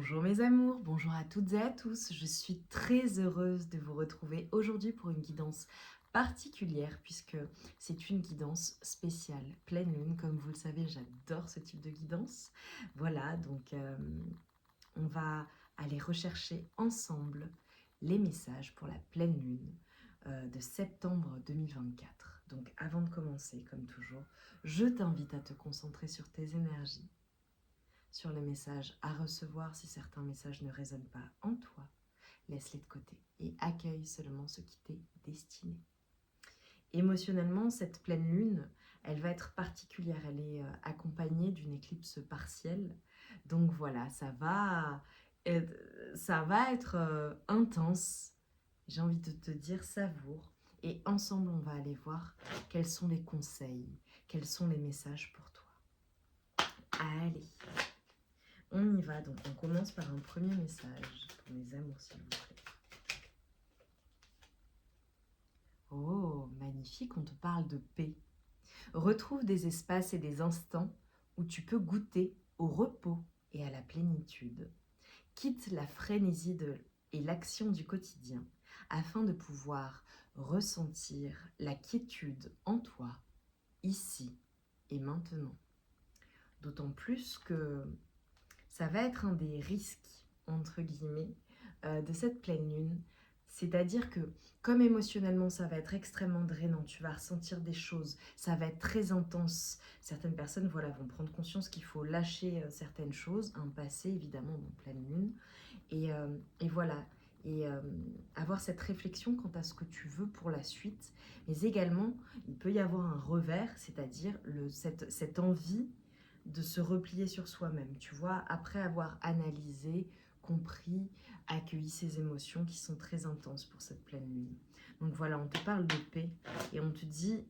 Bonjour mes amours, bonjour à toutes et à tous. Je suis très heureuse de vous retrouver aujourd'hui pour une guidance particulière puisque c'est une guidance spéciale, pleine lune. Comme vous le savez, j'adore ce type de guidance. Voilà, donc on va aller rechercher ensemble les messages pour la pleine lune de septembre 2024. Donc avant de commencer, comme toujours, je t'invite à te concentrer sur tes énergies, sur les messages à recevoir. Si certains messages ne résonnent pas en toi, laisse-les de côté et accueille seulement ce qui t'est destiné. Émotionnellement, cette pleine lune, elle va être particulière. Elle est accompagnée d'une éclipse partielle. Donc voilà, ça va être intense. J'ai envie de te dire savoure. Et ensemble, on va aller voir quels sont les conseils, quels sont les messages pour toi. Allez, on y va. Donc on commence par un premier message pour mes amours, s'il vous plaît. Oh, magnifique, on te parle de paix. Retrouve des espaces et des instants où tu peux goûter au repos et à la plénitude. Quitte la frénésie et l'action du quotidien afin de pouvoir ressentir la quiétude en toi, ici et maintenant. D'autant plus que ça va être un des risques, entre guillemets, de cette pleine lune. C'est-à-dire que comme émotionnellement ça va être extrêmement drainant, tu vas ressentir des choses, ça va être très intense. Certaines personnes vont prendre conscience qu'il faut lâcher certaines choses, un passé évidemment en pleine lune, et voilà, et avoir cette réflexion quant à ce que tu veux pour la suite. Mais également, il peut y avoir un revers, c'est-à-dire cette envie de se replier sur soi-même, tu vois, après avoir analysé, compris, accueilli ces émotions qui sont très intenses pour cette pleine lune. Donc voilà, on te parle de paix et on te dit,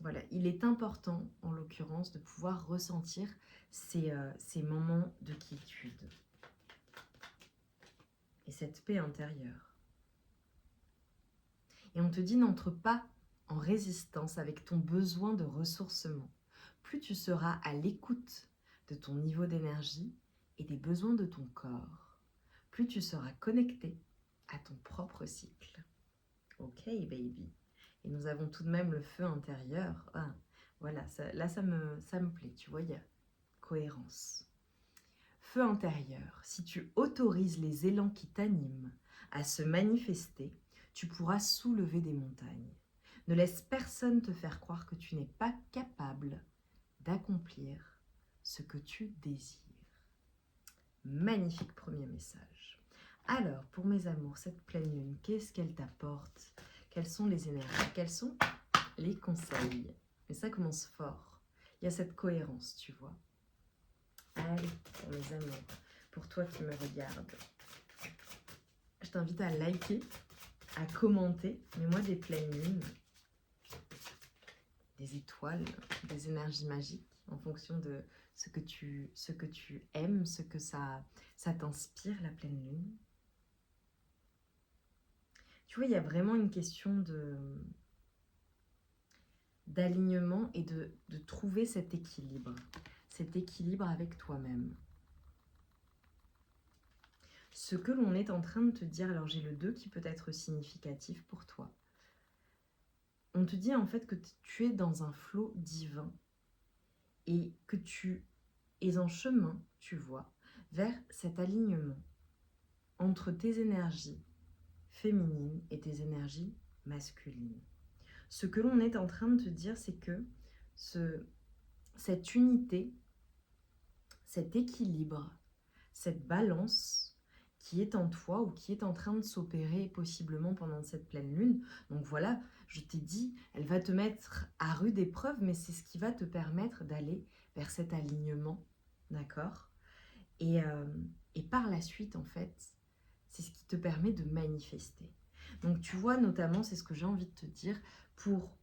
voilà, il est important, en l'occurrence, de pouvoir ressentir ces moments de quiétude et cette paix intérieure. Et on te dit, n'entre pas en résistance avec ton besoin de ressourcement. Plus tu seras à l'écoute de ton niveau d'énergie et des besoins de ton corps, plus tu seras connecté à ton propre cycle. Ok, baby. Et nous avons tout de même le feu intérieur. Ah, voilà, là, ça me plaît. Tu vois, il y a cohérence. Feu intérieur, si tu autorises les élans qui t'animent à se manifester, tu pourras soulever des montagnes. Ne laisse personne te faire croire que tu n'es pas capable d'accomplir ce que tu désires. Magnifique premier message. Alors, pour mes amours, cette pleine lune, qu'est-ce qu'elle t'apporte? Quelles sont les énergies? Quels sont les conseils? Mais ça commence fort. Il y a cette cohérence, tu vois. Allez, pour mes amours, pour toi qui me regardes, je t'invite à liker, à commenter. Mets-moi des pleines lunes, des étoiles, des énergies magiques en fonction de ce que tu aimes, ce que ça t'inspire, la pleine lune. Tu vois, il y a vraiment une question d'alignement et de trouver cet équilibre avec toi-même. Ce que l'on est en train de te dire, alors j'ai le 2 qui peut être significatif pour toi. On te dit en fait que tu es dans un flot divin et que tu es en chemin, tu vois, vers cet alignement entre tes énergies féminines et tes énergies masculines. Ce que l'on est en train de te dire, c'est que cette unité, cet équilibre, cette balance qui est en toi ou qui est en train de s'opérer possiblement pendant cette pleine lune. Donc voilà, je t'ai dit, elle va te mettre à rude épreuve, mais c'est ce qui va te permettre d'aller vers cet alignement, d'accord ? Et par la suite, en fait, c'est ce qui te permet de manifester. Donc tu vois, notamment, c'est ce que j'ai envie de te dire, pour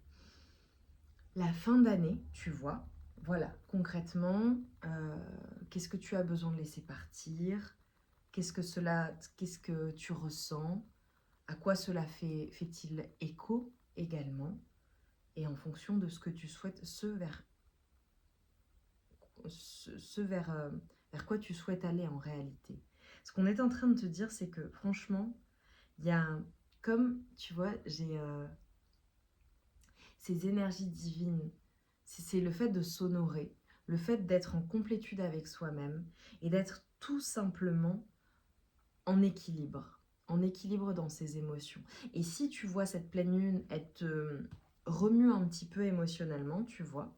la fin d'année, tu vois, voilà, concrètement, qu'est-ce que tu as besoin de laisser partir ? Qu'est-ce que tu ressens? À quoi cela fait-il écho également? Et en fonction de ce que tu souhaites, vers vers quoi tu souhaites aller en réalité. Ce qu'on est en train de te dire, c'est que franchement, il y a, comme tu vois, j'ai ces énergies divines, c'est le fait de s'honorer, le fait d'être en complétude avec soi-même et d'être tout simplement en équilibre dans ses émotions. Et si tu vois cette pleine lune, elle te remue un petit peu émotionnellement, tu vois,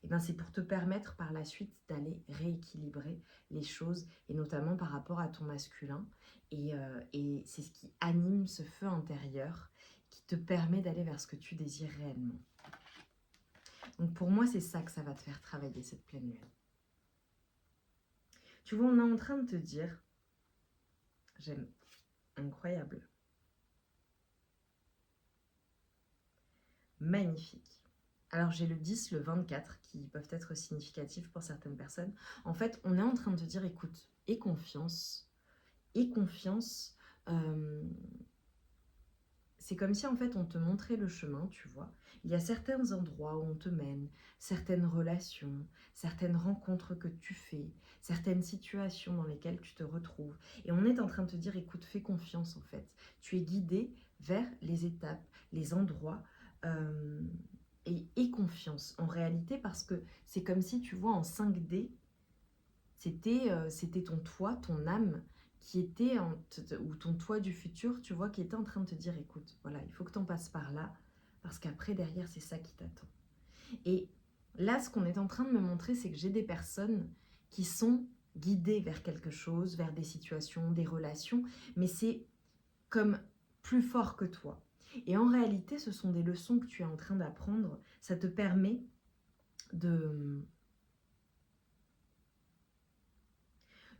et ben c'est pour te permettre par la suite d'aller rééquilibrer les choses, et notamment par rapport à ton masculin. Et c'est ce qui anime ce feu intérieur qui te permet d'aller vers ce que tu désires réellement. Donc pour moi, c'est ça que ça va te faire travailler, cette pleine lune. Tu vois, on est en train de te dire, j'aime, incroyable, magnifique. Alors j'ai le 10, le 24 qui peuvent être significatifs pour certaines personnes. En fait, on est en train de te dire, écoute, aie confiance. Aie confiance. C'est comme si en fait on te montrait le chemin, tu vois. Il y a certains endroits où on te mène, certaines relations, certaines rencontres que tu fais, certaines situations dans lesquelles tu te retrouves. Et on est en train de te dire, écoute, fais confiance en fait. Tu es guidé vers les étapes, les endroits. Et aie confiance en réalité, parce que c'est comme si tu vois en 5D, c'était ton toi, ton âme qui était, ou ton toi du futur, tu vois, qui était en train de te dire, écoute, voilà, il faut que tu en passes par là, parce qu'après, derrière, c'est ça qui t'attend. Et là, ce qu'on est en train de me montrer, c'est que j'ai des personnes qui sont guidées vers quelque chose, vers des situations, des relations, mais c'est comme plus fort que toi. Et en réalité, ce sont des leçons que tu es en train d'apprendre. Ça te permet de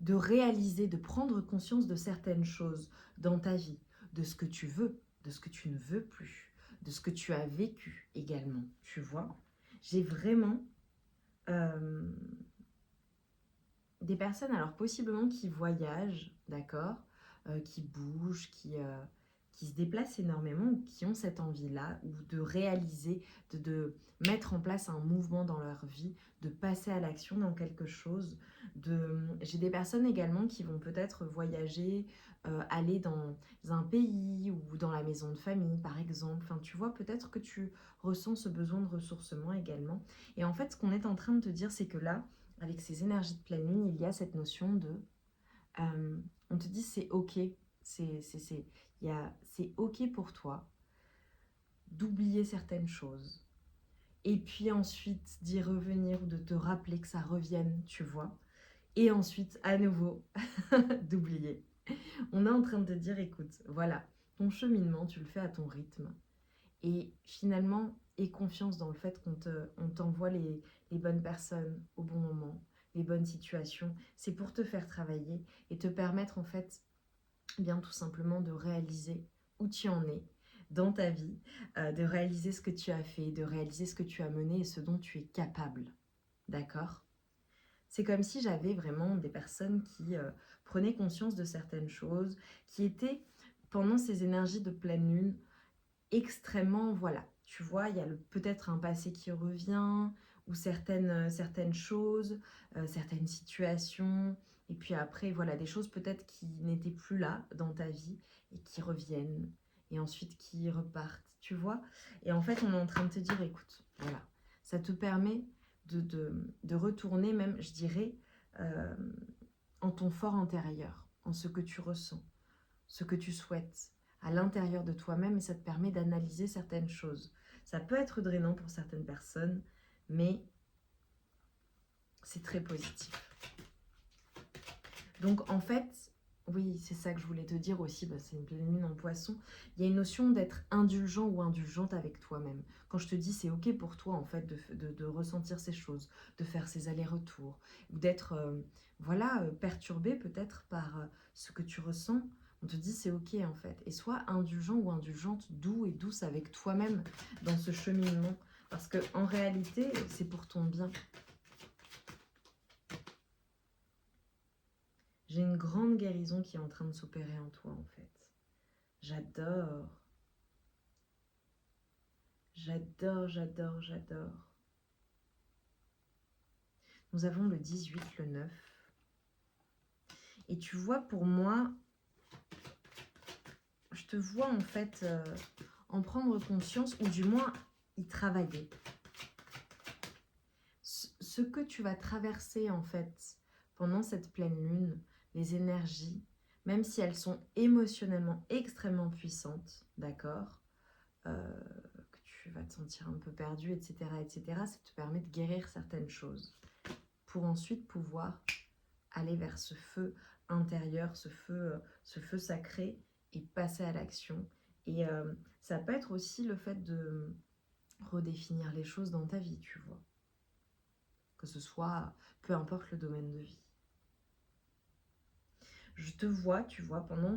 réaliser, de prendre conscience de certaines choses dans ta vie, de ce que tu veux, de ce que tu ne veux plus, de ce que tu as vécu également, tu vois. J'ai vraiment des personnes, alors possiblement qui voyagent, d'accord, qui bougent, qui se déplacent énormément, ou qui ont cette envie-là, ou de réaliser, de mettre en place un mouvement dans leur vie, de passer à l'action dans quelque chose. J'ai des personnes également qui vont peut-être voyager, aller dans un pays ou dans la maison de famille, par exemple. Enfin, tu vois, peut-être que tu ressens ce besoin de ressourcement également. Et en fait, ce qu'on est en train de te dire, c'est que là, avec ces énergies de pleine lune, il y a cette notion de... on te dit c'est ok, c'est ok pour toi d'oublier certaines choses. Et puis ensuite d'y revenir ou de te rappeler que ça revienne, tu vois. Et ensuite, à nouveau, d'oublier. On est en train de te dire, écoute, voilà, ton cheminement, tu le fais à ton rythme. Et finalement, aie confiance dans le fait on t'envoie les bonnes personnes au bon moment, les bonnes situations. C'est pour te faire travailler et te permettre en fait, bien tout simplement, de réaliser où tu en es dans ta vie, de réaliser ce que tu as fait, de réaliser ce que tu as mené et ce dont tu es capable. D'accord ? C'est comme si j'avais vraiment des personnes qui prenaient conscience de certaines choses, qui étaient, pendant ces énergies de pleine lune, extrêmement, voilà, tu vois, il y a peut-être un passé qui revient, ou certaines choses, certaines situations, et puis après, voilà, des choses peut-être qui n'étaient plus là dans ta vie, et qui reviennent, et ensuite qui repartent, tu vois. Et en fait, on est en train de te dire, écoute, voilà, ça te permet de retourner même, je dirais, euh, en ton fort intérieur, en ce que tu ressens, ce que tu souhaites à l'intérieur de toi-même, et ça te permet d'analyser certaines choses. Ça peut être drainant pour certaines personnes, mais c'est très positif. Donc en fait, oui, c'est ça que je voulais te dire aussi, c'est une pleine lune en poisson. Il y a une notion d'être indulgent ou indulgente avec toi-même. Quand je te dis c'est ok pour toi en fait de ressentir ces choses, de faire ces allers-retours, ou d'être perturbé peut-être par ce que tu ressens, on te dit c'est ok en fait. Et sois indulgent ou indulgente, doux et douce avec toi-même dans ce cheminement. Parce que en réalité, c'est pour ton bien. J'ai une grande guérison qui est en train de s'opérer en toi, en fait. J'adore. J'adore, j'adore, j'adore. Nous avons le 18, le 9. Et tu vois, pour moi, je te vois en fait en prendre conscience, ou du moins y travailler. Ce que tu vas traverser en fait pendant cette pleine lune, les énergies, même si elles sont émotionnellement extrêmement puissantes, d'accord, que tu vas te sentir un peu perdu, etc., ça te permet de guérir certaines choses pour ensuite pouvoir aller vers ce feu intérieur, ce feu sacré, et passer à l'action. Et ça peut être aussi le fait de redéfinir les choses dans ta vie, tu vois. Que ce soit, peu importe le domaine de vie. Je te vois, tu vois, pendant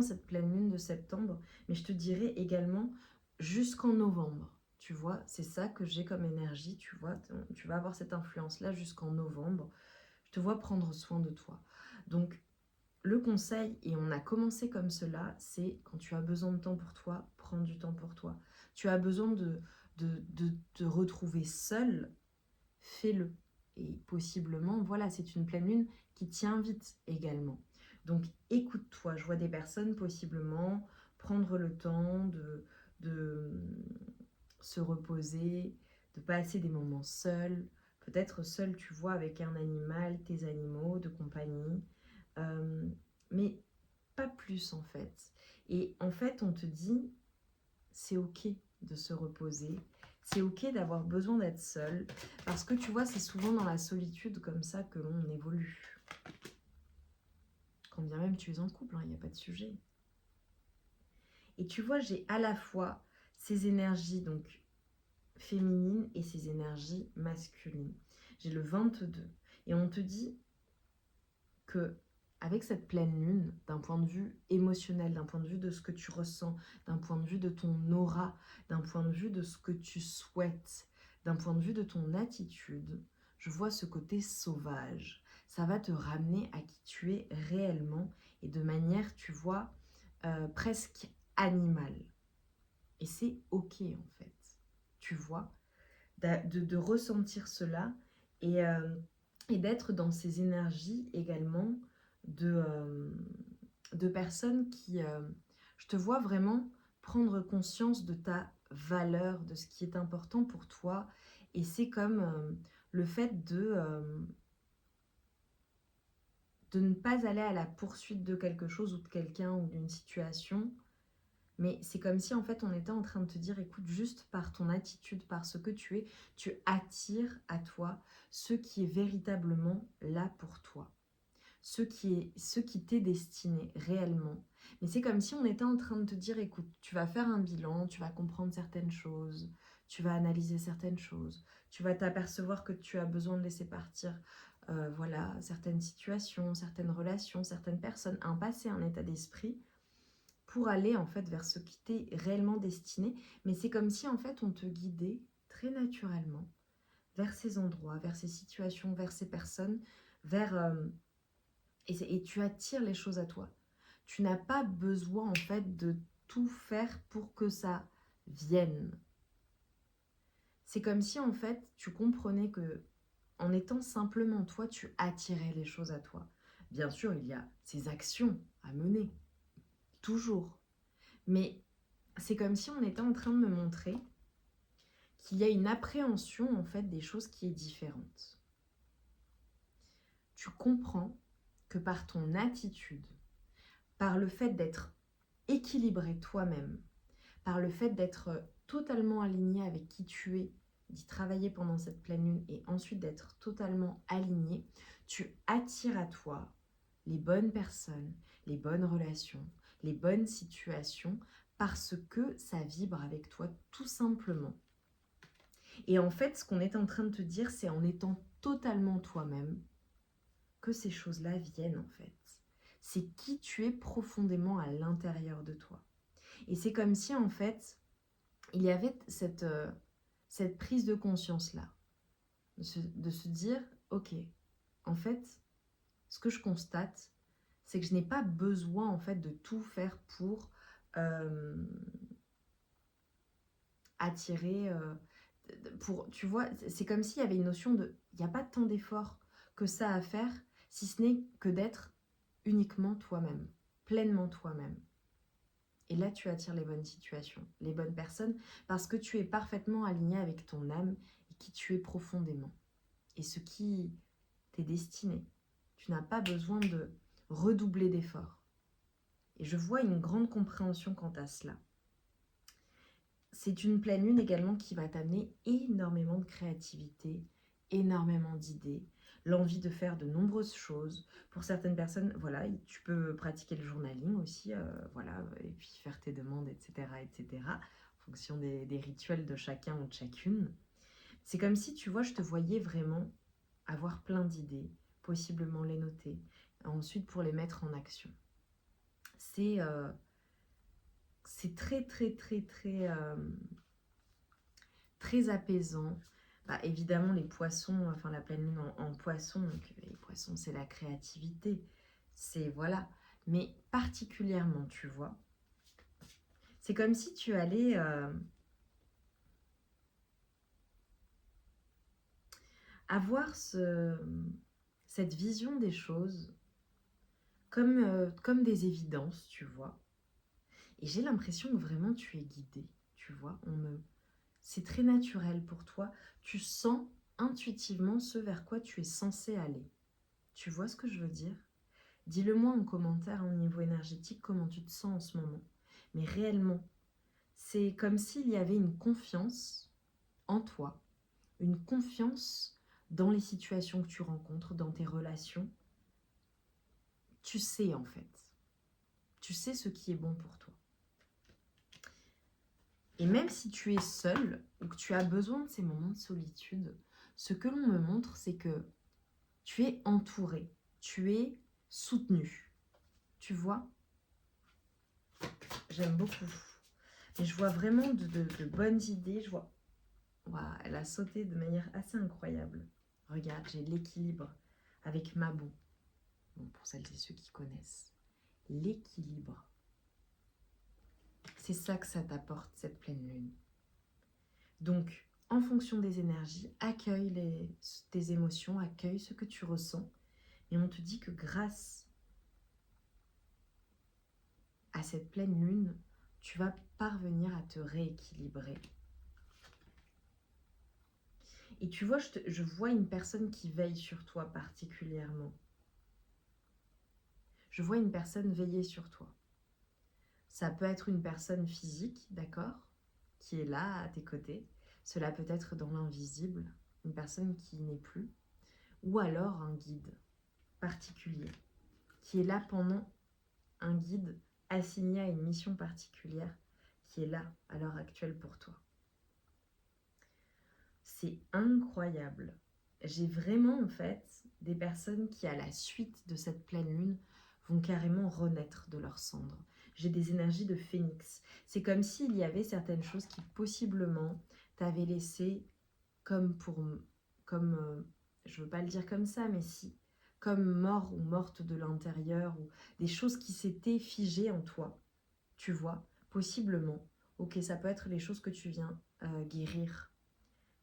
cette pleine lune de septembre, mais je te dirais également jusqu'en novembre. Tu vois, c'est ça que j'ai comme énergie, tu vois, tu vas avoir cette influence-là jusqu'en novembre. Je te vois prendre soin de toi. Donc, le conseil, et on a commencé comme cela, c'est quand tu as besoin de temps pour toi, prends du temps pour toi. Tu as besoin de te retrouver seul, fais-le. Et possiblement, voilà, c'est une pleine lune qui t'y invite également. Donc écoute-toi, je vois des personnes possiblement prendre le temps de se reposer, de passer des moments seuls, peut-être seul, tu vois, avec un animal, tes animaux de compagnie, euh, mais pas plus en fait. Et en fait, on te dit, c'est ok de se reposer, c'est ok d'avoir besoin d'être seul, parce que tu vois, c'est souvent dans la solitude comme ça que l'on évolue. Quand bien même tu es en couple, il n'y a pas de sujet. Et tu vois, j'ai à la fois ces énergies donc féminines et ces énergies masculines. J'ai le 22. Et on te dit que avec cette pleine lune, d'un point de vue émotionnel, d'un point de vue de ce que tu ressens, d'un point de vue de ton aura, d'un point de vue de ce que tu souhaites, d'un point de vue de ton attitude, je vois ce côté sauvage. Ça va te ramener à qui tu es réellement et de manière, tu vois, presque animale. Et c'est ok en fait, tu vois, de ressentir cela et, et d'être dans ces énergies également de personnes qui, je te vois vraiment prendre conscience de ta valeur, de ce qui est important pour toi. Et c'est comme le fait de ne pas aller à la poursuite de quelque chose ou de quelqu'un ou d'une situation. Mais c'est comme si en fait on était en train de te dire, écoute, juste par ton attitude, par ce que tu es, tu attires à toi ce qui est véritablement là pour toi. Ce qui t'est destiné réellement. Mais c'est comme si on était en train de te dire, écoute, tu vas faire un bilan, tu vas comprendre certaines choses, tu vas analyser certaines choses, tu vas t'apercevoir que tu as besoin de laisser partir voilà, certaines situations, certaines relations, certaines personnes, un passé, un état d'esprit, pour aller en fait vers ce qui t'est réellement destiné. Mais c'est comme si en fait on te guidait très naturellement vers ces endroits, vers ces situations, vers ces personnes, vers... et tu attires les choses à toi. Tu n'as pas besoin en fait de tout faire pour que ça vienne. C'est comme si en fait tu comprenais que en étant simplement toi, tu attirais les choses à toi. Bien sûr, il y a ces actions à mener, toujours. Mais c'est comme si on était en train de me montrer qu'il y a une appréhension en fait des choses qui est différente. Tu comprends que par ton attitude, par le fait d'être équilibré toi-même, par le fait d'être totalement aligné avec qui tu es, d'y travailler pendant cette pleine lune et ensuite d'être totalement aligné, tu attires à toi les bonnes personnes, les bonnes relations, les bonnes situations parce que ça vibre avec toi tout simplement. Et en fait, ce qu'on est en train de te dire, c'est en étant totalement toi-même que ces choses-là viennent en fait. C'est qui tu es profondément à l'intérieur de toi. Et c'est comme si en fait, il y avait cette prise de conscience-là, de se dire, ok, en fait, ce que je constate, c'est que je n'ai pas besoin en fait de tout faire pour attirer, pour, tu vois, c'est comme s'il y avait une notion de, il n'y a pas tant d'efforts que ça à faire, si ce n'est que d'être uniquement toi-même, pleinement toi-même. Et là, tu attires les bonnes situations, les bonnes personnes, parce que tu es parfaitement aligné avec ton âme et qui tu es profondément. Et ce qui t'est destiné. Tu n'as pas besoin de redoubler d'efforts. Et je vois une grande compréhension quant à cela. C'est une pleine lune également qui va t'amener énormément de créativité, énormément d'idées, l'envie de faire de nombreuses choses. Pour certaines personnes, voilà, tu peux pratiquer le journaling aussi, voilà, et puis faire tes demandes, etc., etc., en fonction des rituels de chacun ou de chacune. C'est comme si, tu vois, je te voyais vraiment avoir plein d'idées, possiblement les noter, ensuite pour les mettre en action. C'est très, très, très, très, très apaisant. Bah, évidemment, les poissons, enfin la pleine lune en poisson, donc les poissons, c'est la créativité. C'est, voilà. Mais particulièrement, tu vois, c'est comme si tu allais avoir cette vision des choses comme des évidences, tu vois. Et j'ai l'impression que vraiment tu es guidé, tu vois. C'est très naturel pour toi. Tu sens intuitivement ce vers quoi tu es censé aller. Tu vois ce que je veux dire? Dis-le-moi en commentaire au niveau énergétique comment tu te sens en ce moment. Mais réellement, c'est comme s'il y avait une confiance en toi, une confiance dans les situations que tu rencontres, dans tes relations. Tu sais en fait. Tu sais ce qui est bon pour toi. Et même si tu es seul ou que tu as besoin de ces moments de solitude, ce que l'on me montre, c'est que tu es entouré, tu es soutenu. Tu vois? J'aime beaucoup. Et je vois vraiment de bonnes idées. Je vois, wow, elle a sauté de manière assez incroyable. Regarde, j'ai l'équilibre avec Mabou. Bon, pour celles et ceux qui connaissent. L'équilibre. C'est ça que ça t'apporte, cette pleine lune. Donc, en fonction des énergies, accueille tes émotions, accueille ce que tu ressens. Et on te dit que grâce à cette pleine lune, tu vas parvenir à te rééquilibrer. Et tu vois, je vois une personne qui veille sur toi particulièrement. Je vois une personne veiller sur toi. Ça peut être une personne physique, d'accord, qui est là à tes côtés. Cela peut être dans l'invisible, une personne qui n'est plus. Ou alors un guide particulier, qui est là pendant un guide assigné à une mission particulière, qui est là à l'heure actuelle pour toi. C'est incroyable. J'ai vraiment en fait des personnes qui à la suite de cette pleine lune vont carrément renaître de leurs cendres. J'ai des énergies de phénix. C'est comme s'il y avait certaines choses qui possiblement t'avaient laissé comme je veux pas le dire comme ça, mais si, comme mort ou morte de l'intérieur, ou des choses qui s'étaient figées en toi, tu vois, possiblement. Ok, ça peut être les choses que tu viens guérir,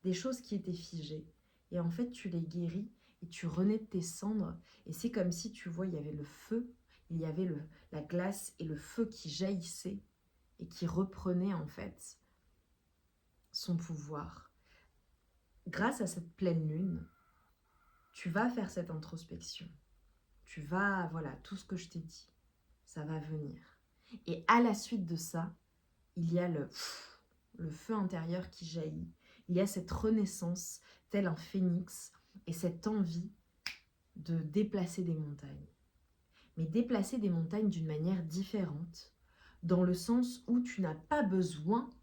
des choses qui étaient figées, et en fait tu les guéris, et tu renais de tes cendres, et c'est comme si, tu vois, il y avait le feu, il y avait la glace et le feu qui jaillissait, et qui reprenait en fait son pouvoir. Grâce à cette pleine lune, tu vas faire cette introspection. Tu vas, voilà, tout ce que je t'ai dit, ça va venir. Et à la suite de ça, il y a le feu intérieur qui jaillit. Il y a cette renaissance, tel un phénix, et cette envie de déplacer des montagnes. Mais déplacer des montagnes d'une manière différente, dans le sens où tu n'as pas besoin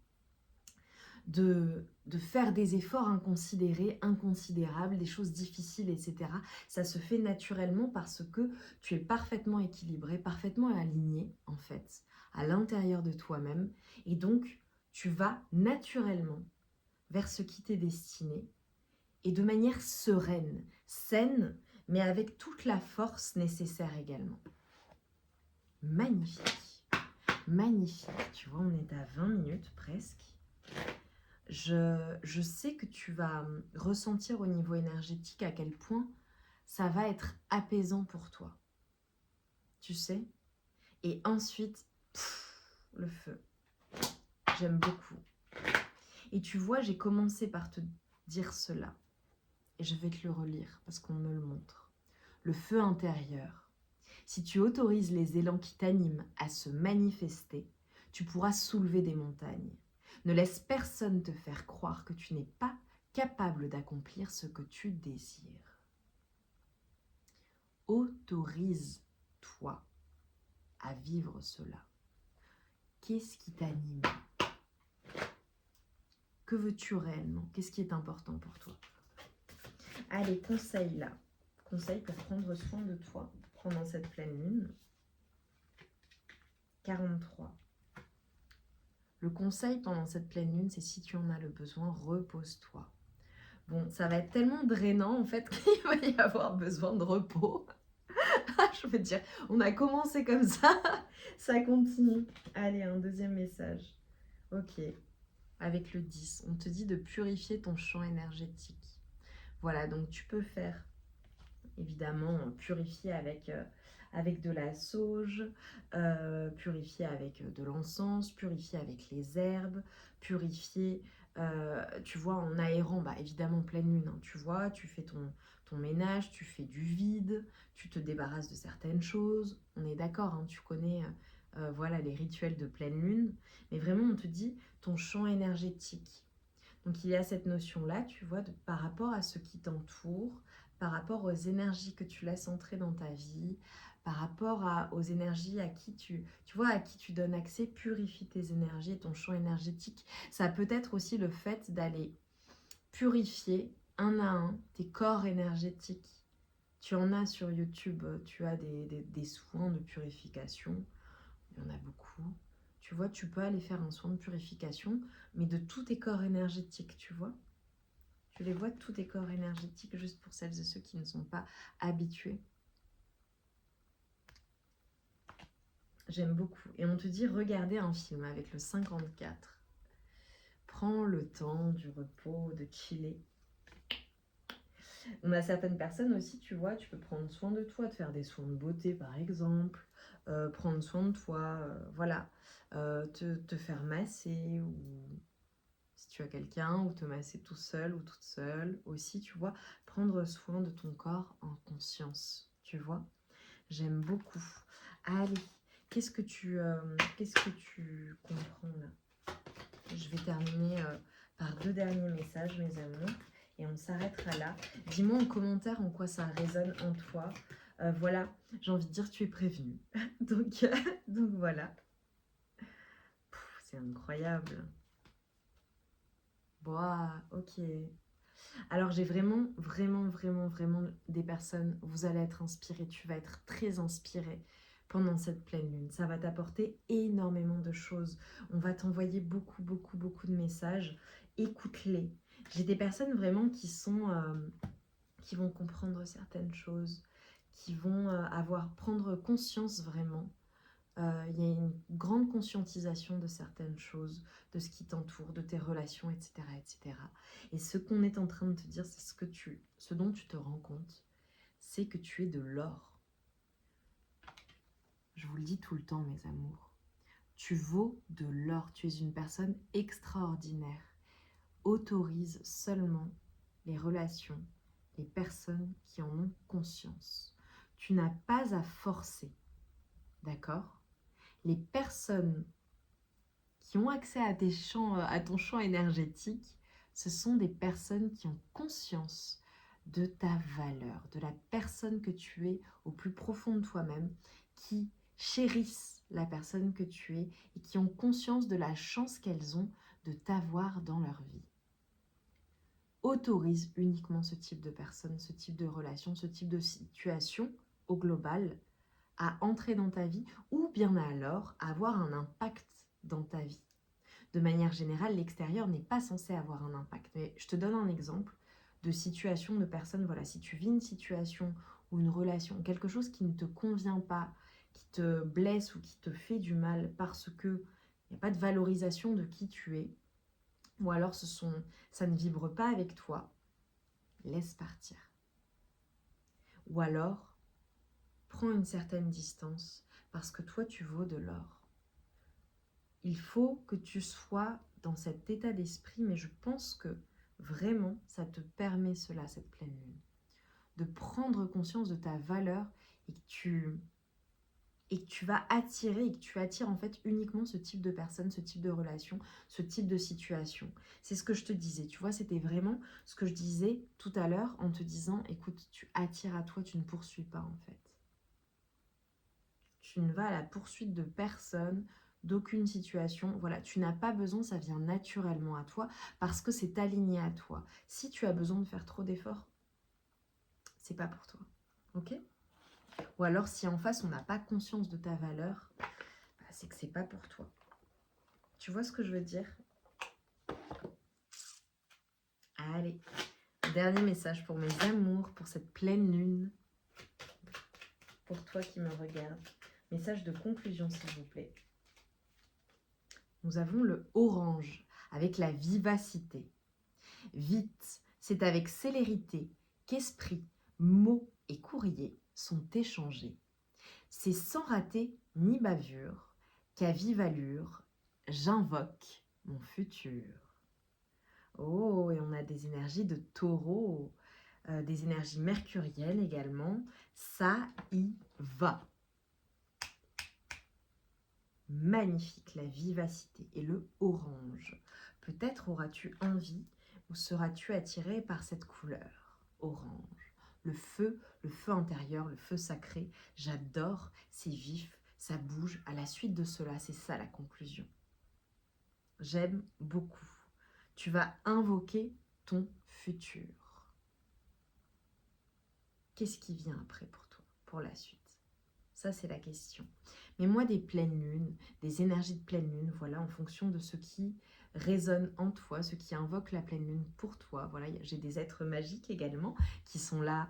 de faire des efforts inconsidérés, inconsidérables, des choses difficiles, etc. Ça se fait naturellement parce que tu es parfaitement équilibré, parfaitement aligné, en fait, à l'intérieur de toi-même. Et donc, tu vas naturellement vers ce qui t'est destiné et de manière sereine, saine, mais avec toute la force nécessaire également. Magnifique, magnifique. Tu vois, on est à 20 minutes presque. Je sais que tu vas ressentir au niveau énergétique à quel point ça va être apaisant pour toi. Tu sais? Et ensuite, le feu. J'aime beaucoup. Et tu vois, j'ai commencé par te dire cela. Et je vais te le relire parce qu'on me le montre. Le feu intérieur. Si tu autorises les élans qui t'animent à se manifester, tu pourras soulever des montagnes. Ne laisse personne te faire croire que tu n'es pas capable d'accomplir ce que tu désires. Autorise-toi à vivre cela. Qu'est-ce qui t'anime? Que veux-tu réellement? Qu'est-ce qui est important pour toi? Allez, conseil là. Conseil pour prendre soin de toi pendant cette pleine lune. 43. Le conseil pendant cette pleine lune, c'est si tu en as le besoin, repose-toi. Bon, ça va être tellement drainant en fait qu'il va y avoir besoin de repos. Je veux dire, on a commencé comme ça continue. Allez, un deuxième message. Ok, avec le 10, on te dit de purifier ton champ énergétique. Voilà, donc tu peux faire, évidemment, purifier avec de la sauge, purifier avec de l'encens, purifier avec les herbes, purifier, tu vois, en aérant, bah, évidemment, pleine lune, hein, tu vois, tu fais ton ménage, tu fais du vide, tu te débarrasses de certaines choses, on est d'accord, hein, tu connais voilà, les rituels de pleine lune, mais vraiment, on te dit ton champ énergétique. Donc, il y a cette notion-là, tu vois, par rapport à ce qui t'entoure, par rapport aux énergies que tu laisses entrer dans ta vie, par rapport aux énergies à qui tu vois, à qui tu donnes accès, purifie tes énergies, ton champ énergétique. Ça peut être aussi le fait d'aller purifier un à un tes corps énergétiques. Tu en as sur YouTube, tu as des soins de purification, il y en a beaucoup. Tu vois, tu peux aller faire un soin de purification, mais de tous tes corps énergétiques, tu vois. Tu les vois, tous tes corps énergétiques, juste pour celles et ceux qui ne sont pas habitués. J'aime beaucoup. Et on te dit, regardez un film avec le 54. Prends le temps du repos, de chiller. On a certaines personnes aussi, tu vois, tu peux prendre soin de toi, te faire des soins de beauté par exemple, prendre soin de toi, voilà, te faire masser ou si tu as quelqu'un, ou te masser tout seul ou toute seule aussi, tu vois, prendre soin de ton corps en conscience, tu vois. J'aime beaucoup. Allez, qu'est-ce que tu comprends là? Je vais terminer par 2 derniers messages, mes amours, et on s'arrêtera là. Dis-moi en commentaire en quoi ça résonne en toi. Voilà, j'ai envie de dire tu es prévenu. donc voilà. C'est incroyable. Boah, ok. Alors j'ai vraiment des personnes, vous allez être inspirés, tu vas être très inspiré pendant cette pleine lune. Ça va t'apporter énormément de choses. On va t'envoyer beaucoup de messages. Écoute-les. J'ai des personnes vraiment qui vont comprendre certaines choses, qui vont prendre conscience vraiment. Il y a une grande conscientisation de certaines choses, de ce qui t'entoure, de tes relations, etc., etc. Et ce qu'on est en train de te dire, c'est ce dont tu te rends compte, c'est que tu es de l'or. Je vous le dis tout le temps, mes amours. Tu vaux de l'or. Tu es une personne extraordinaire. Autorise seulement les relations, les personnes qui en ont conscience. Tu n'as pas à forcer, d'accord ? Les personnes qui ont accès à ton champ énergétique, ce sont des personnes qui ont conscience de ta valeur, de la personne que tu es au plus profond de toi-même, qui chérissent la personne que tu es et qui ont conscience de la chance qu'elles ont de t'avoir dans leur vie. Autorise uniquement ce type de personne, ce type de relation, ce type de situation au global à entrer dans ta vie ou bien alors à avoir un impact dans ta vie. De manière générale, l'extérieur n'est pas censé avoir un impact. Mais je te donne un exemple de situation de personne. Voilà, si tu vis une situation ou une relation, quelque chose qui ne te convient pas, qui te blesse ou qui te fait du mal parce que il n'y a pas de valorisation de qui tu es, ou alors ça ne vibre pas avec toi, laisse partir. ou alors prends une certaine distance parce que toi, tu vaux de l'or. Il faut que tu sois dans cet état d'esprit, mais je pense que vraiment, ça te permet cela, cette pleine lune, de prendre conscience de ta valeur et que tu vas attirer et que tu attires en fait uniquement ce type de personne, ce type de relation, ce type de situation. C'est ce que je te disais, tu vois, c'était vraiment ce que je disais tout à l'heure en te disant, écoute, tu attires à toi, tu ne poursuis pas en fait. Tu ne vas à la poursuite de personne, d'aucune situation. Voilà, tu n'as pas besoin, ça vient naturellement à toi parce que c'est aligné à toi. Si tu as besoin de faire trop d'efforts, c'est pas pour toi. Ok ? Ou alors si en face on n'a pas conscience de ta valeur, bah, c'est que c'est pas pour toi. Tu vois ce que je veux dire? Allez, dernier message pour mes amours, pour cette pleine lune. Pour toi qui me regarde. Message de conclusion s'il vous plaît. Nous avons le orange avec la vivacité. Vite, c'est avec célérité qu'esprit, mots et courriers sont échangés. C'est sans rater ni bavure qu'à vive allure, j'invoque mon futur. Oh, et on a des énergies de taureau, des énergies mercurielles également. Ça y va. Magnifique, la vivacité et le orange. Peut-être auras-tu envie ou seras-tu attiré par cette couleur orange. Le feu intérieur, le feu sacré, j'adore, c'est vif, ça bouge. À la suite de cela, c'est ça la conclusion. J'aime beaucoup. Tu vas invoquer ton futur. Qu'est-ce qui vient après pour toi, pour la suite? Ça, c'est la question. Mais moi, des pleines lunes, des énergies de pleine lune, voilà, en fonction de ce qui résonne en toi, ce qui invoque la pleine lune pour toi. Voilà, j'ai des êtres magiques également qui sont là,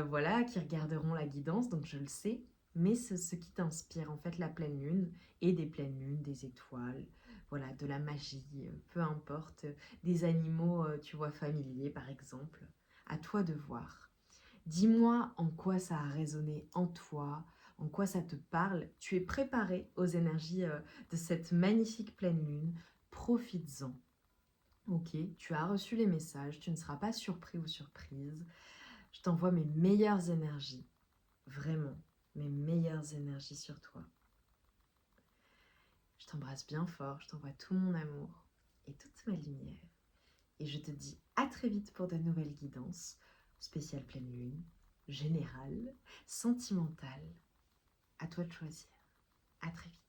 voilà, qui regarderont la guidance, donc je le sais. Mais ce qui t'inspire, en fait, la pleine lune et des pleines lunes, des étoiles, voilà, de la magie, peu importe, des animaux, tu vois, familiers, par exemple. À toi de voir. Dis-moi en quoi ça a résonné en toi, en quoi ça te parle. Tu es préparé aux énergies de cette magnifique pleine lune. Profites-en. Ok, tu as reçu les messages, tu ne seras pas surpris ou surprise. Je t'envoie mes meilleures énergies, vraiment, mes meilleures énergies sur toi. Je t'embrasse bien fort, je t'envoie tout mon amour et toute ma lumière. Et je te dis à très vite pour de nouvelles guidances, spéciale pleine lune, générale, sentimentale. À toi de choisir. À très vite.